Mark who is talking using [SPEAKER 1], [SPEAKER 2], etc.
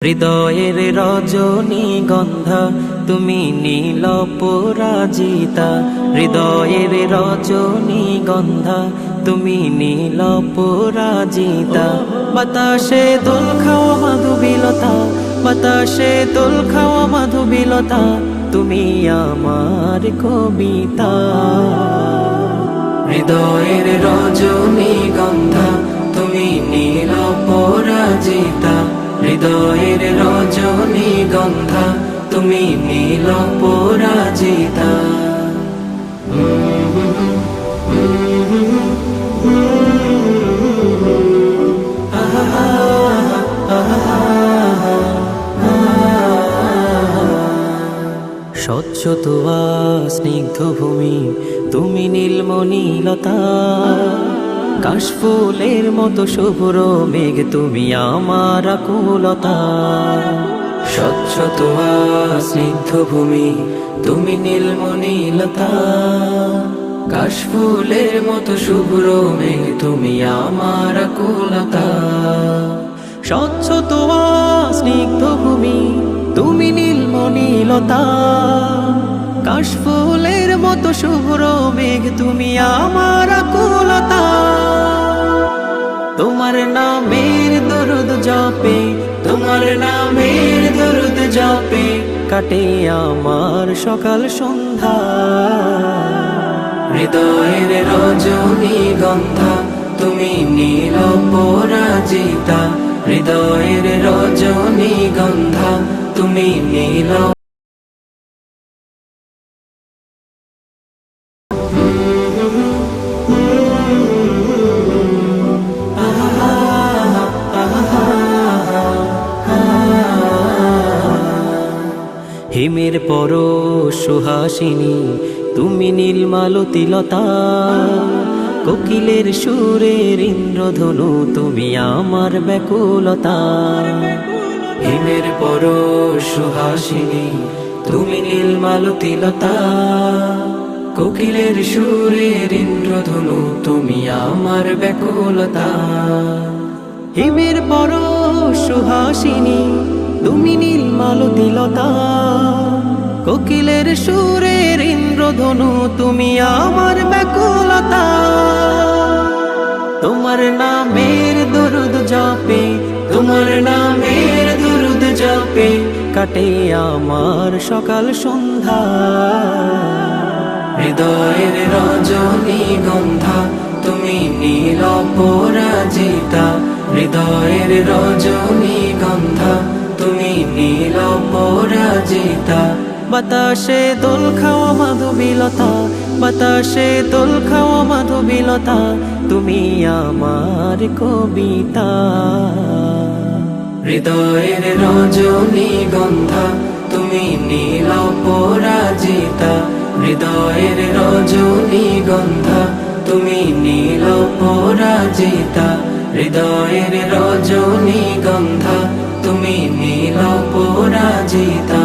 [SPEAKER 1] হৃদয়ের রজনীগন্ধা তুমি নীল পরাজিতা, হৃদয়ের রজনীগন্ধা তুমি নীল পরাজিতা। বাতাসে দোল খাওয়া মাধুবিলতা, বাতাসে দোল খাওয়া মাধুবিলতা, তুমি আমার কবিতা। হৃদয়ের রজনীগন্ধা তুমি নীল পরাজিতা, হৃদয়ের রজনীগন্ধা তুমি নীল পরাজিতা। স্বচ্ছ তোয়া স্নিগ্ধ ভূমি তুমি নীলমণিলতা, কাশফুলের মতো শুভ্র মেঘ তুমি আমার আকুলতা। স্বচ্ছ তোয়া স্নিগ্ধ ভূমি তুমি নীলমণিলতা, কাশফুলের মতো শুভ্র মেঘ তুমি আমার আকুলতা। স্বচ্ছ তোয়া স্নিগ্ধ ভূমি তুমি নীলমণিলতা, কাশফুলের মতো শুভ্র মেঘ তুমি আমার আকুলতা। তোমার নামের দরুদ জপে, তোমার নামের দরুদ জপে কাটে আমার সকাল সন্ধ্যা। হৃদয়ের রজনীগন্ধা তুমি নীল পরাজিতা, হৃদয়ের রজনীগন্ধা তুমি নীল। হিমের পর সুহাসিনী তুমি নীলমালতিলতা, কোকিলের সুরের ইন্দ্রধনু তুমি আমার ব্যাকুলতা। হিমের পর সুহাসিনী তুমি নীলমালতিলতা, কোকিলের সুরের ইন্দ্রধনু তুমি আমার ব্যাকুলতা। হিমের পর সুহাসিনী তুমি নীলমালতিলতা, কোকিলের সুরের ইন্দ্রধনু তুমি আমার ব্যাকুলতা। তোমার নামের দরুদ জপে, তোমার নামের দরুদ জপে কাটে আমার সকাল সন্ধ্যা। হৃদয়ের রজনীগন্ধা তুমি নীল পরাজিতা, হৃদয়ের রজনীগন্ধা তুমি নীল পরাজিতা। বাতাসে দোল খাওয়া মাধুবিলতা, বাতাসে দোল খাওয়া মাধুবিলতা, তুমি আমার কবিতা। হৃদয়ের রজনীগন্ধা তুমি নীল পরাজিতা, হৃদয়ের রজনীগন্ধা তুমি নীল পরাজিতা, হৃদয়ের রজনীগন্ধা তুমি নীল পরাজিতা।